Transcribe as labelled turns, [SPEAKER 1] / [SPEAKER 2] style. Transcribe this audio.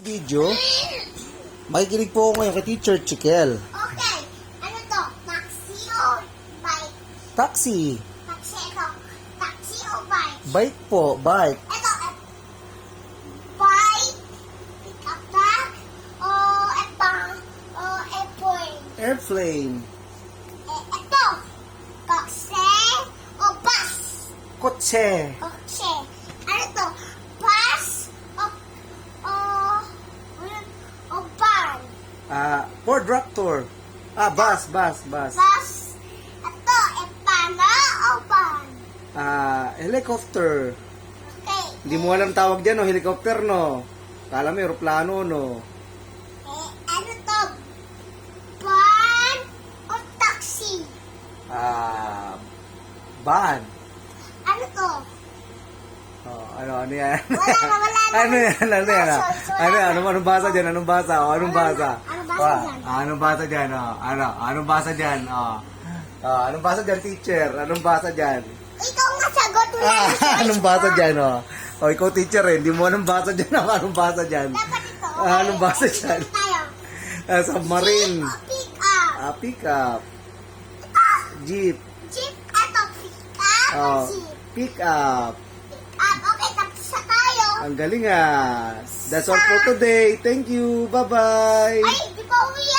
[SPEAKER 1] video, makikinig po ako ngayon kay Teacher Chikel.
[SPEAKER 2] Okay. Ano to? Taxi o bike?
[SPEAKER 1] Taxi.
[SPEAKER 2] Taxi ito. Taxi o bike?
[SPEAKER 1] Bike po, bike.
[SPEAKER 2] Ito. Bike? Pick up truck? O airplane?
[SPEAKER 1] Airplane.
[SPEAKER 2] Ito. Kotse o bus?
[SPEAKER 1] Kotse.
[SPEAKER 2] Kotse. Ano to? Bus o van?
[SPEAKER 1] Ford Raptor. Bus.
[SPEAKER 2] Bus. Ito. Pana o van?
[SPEAKER 1] Helicopter.
[SPEAKER 2] Okay.
[SPEAKER 1] Hindi mo alam tawag dyan, no? Helicopter, no? Kala mo, aeroplano, no?
[SPEAKER 2] Ano to? Van o taxi?
[SPEAKER 1] Van.
[SPEAKER 2] Ano to?
[SPEAKER 1] Ano yan?
[SPEAKER 2] Wala na.
[SPEAKER 1] Ano yan? Anong basa dyan? Anong basa? Anong basa?
[SPEAKER 2] Anong basa dyan?
[SPEAKER 1] Anong basa dyan? Anong basa dyan? Anong basa dyan, teacher? Anong basa dyan?
[SPEAKER 2] Ikaw nga sagot mo.
[SPEAKER 1] Anong basa dyan? Ikaw, teacher, hindi mo anong basa dyan? Anong basa dyan?
[SPEAKER 2] Dapat ito.
[SPEAKER 1] Anong basa dyan?
[SPEAKER 2] Tayo.
[SPEAKER 1] Submarine.
[SPEAKER 2] Pick up.
[SPEAKER 1] Pick up. Jeep.
[SPEAKER 2] Jeep. Ito. Pick up. Jeep.
[SPEAKER 1] Pick up.
[SPEAKER 2] Pick up. Okay, tapos na tayo.
[SPEAKER 1] Ang galing ah. That's all for today. Thank you. Bye-bye.
[SPEAKER 2] Ay, di ba uwi